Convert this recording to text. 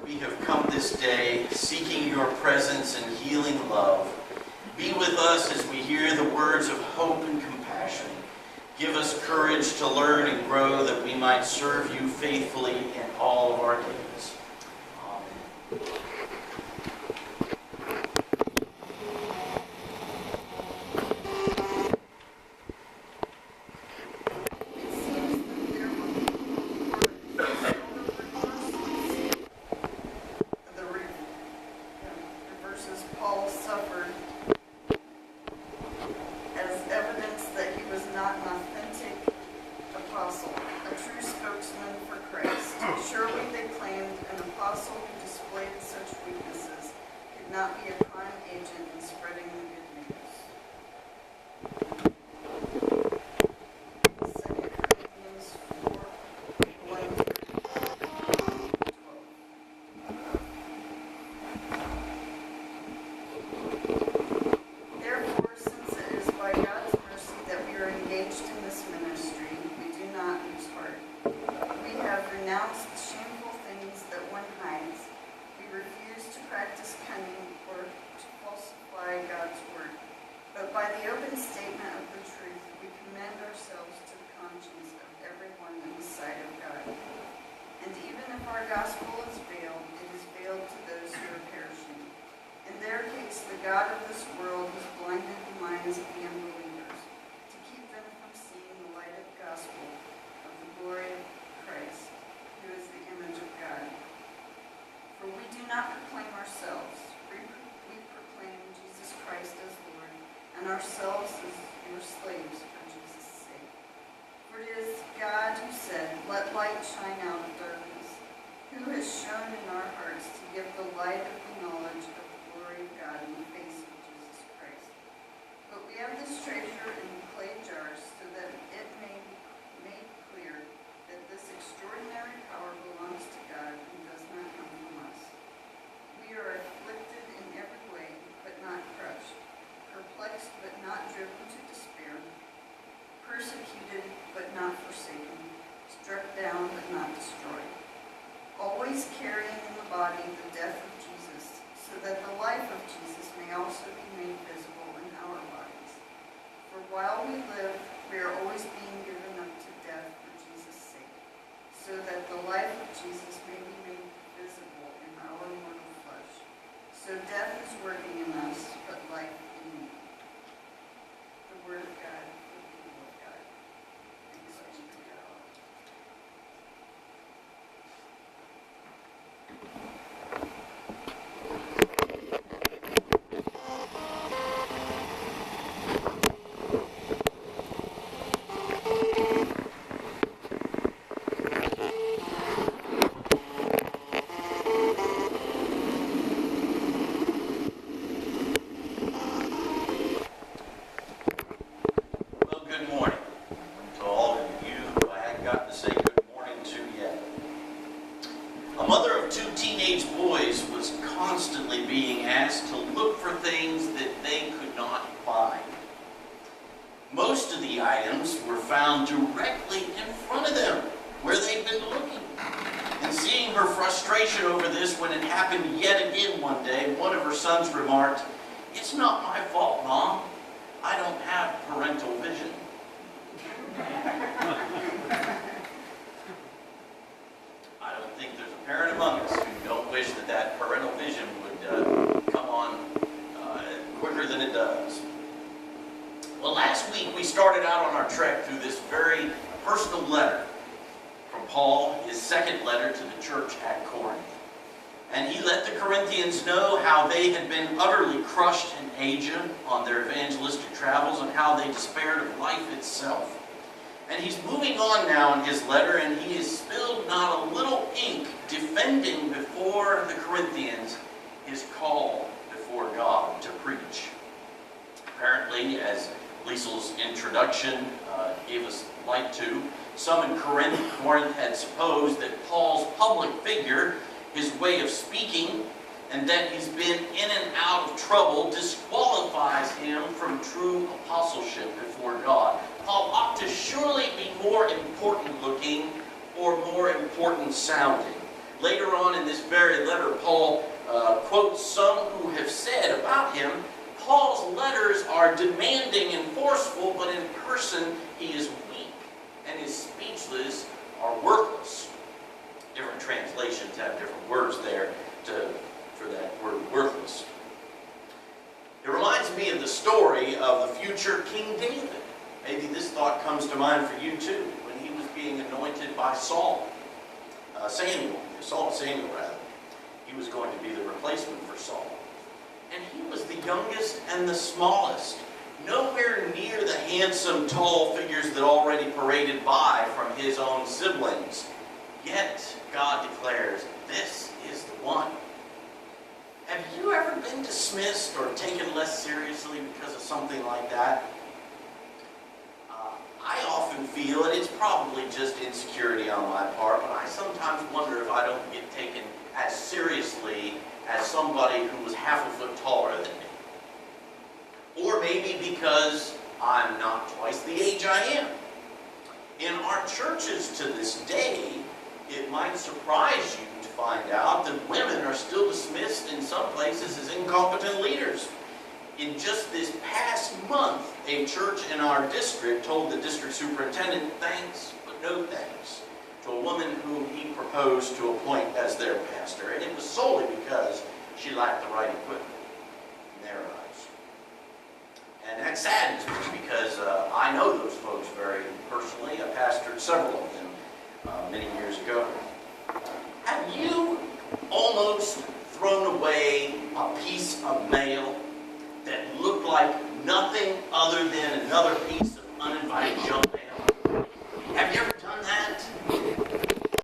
We have come this day seeking your presence and healing love. Be with us as we hear the words of hope and compassion. Give us courage to learn and grow that we might serve you faithfully in all of our days. Amen. Ourselves as your slaves for Jesus' sake. For it is God who said, "Let light shine out of darkness," who has shown in our hearts to give the light of the knowledge of the glory of God in the face of Jesus Christ. But we have this treasure in clay jars so that it may be made clear that this extraordinary power belongs to God and does not come from us. We are afflicted in every way, but not crushed. Perplexed but not driven to despair, persecuted but not forsaken, struck down but not destroyed, always carrying in the body the death of Jesus, so that the life of Jesus may also be made visible in our bodies. For while we live, we are always being given up to death for Jesus' sake, so that the life of Jesus may be made visible in our mortal flesh. So death is working in us, but life in you. The word of God, the people of God. Thanks be to God. Remarked, "It's not my fault, Mom. I don't have parental vision." I don't think there's a parent among us who don't wish that that parental vision would come on quicker than it does. Well, last week we started out on our trek through this very personal letter from Paul, his second letter to the church at Corinth. And he let the Corinthians know how they had been utterly crushed in Asia on their evangelistic travels and how they despaired of life itself. And he's moving on now in his letter, and he has spilled not a little ink defending before the Corinthians his call before God to preach. Apparently, as Liesel's introduction gave us light to, some in Corinth had supposed that Paul's public figure, his way of speaking, and that he's been in and out of trouble disqualifies him from true apostleship before God. Paul ought to surely be more important looking or more important sounding. later on in this very letter, Paul quotes some who have said about him, Paul's letters are demanding and forceful, but in person he is weak, and his speechless are worthless. Different translations have different words there for that word worthless. It reminds me of the story of the future King David. Maybe this thought comes to mind for you too, when he was being anointed by Samuel. He was going to be the replacement for Saul. And he was the youngest and the smallest, nowhere near the handsome, tall figures that already paraded by from his own siblings. Yet, God declares, this is the one. Have you ever been dismissed or taken less seriously because of something like that? I often feel, and it's probably just insecurity on my part, but I sometimes wonder if I don't get taken as seriously as somebody who was half a foot taller than me. Or maybe because I'm not twice the age I am. In our churches to this day, it might surprise you to find out that women are still dismissed in some places as incompetent leaders. In just this past month, a church in our district told the district superintendent thanks, but no thanks, to a woman whom he proposed to appoint as their pastor. And it was solely because she lacked the right equipment in their eyes. And that saddens me because I know those folks very personally. I pastored several of them many years ago. Have you almost thrown away a piece of mail that looked like nothing other than another piece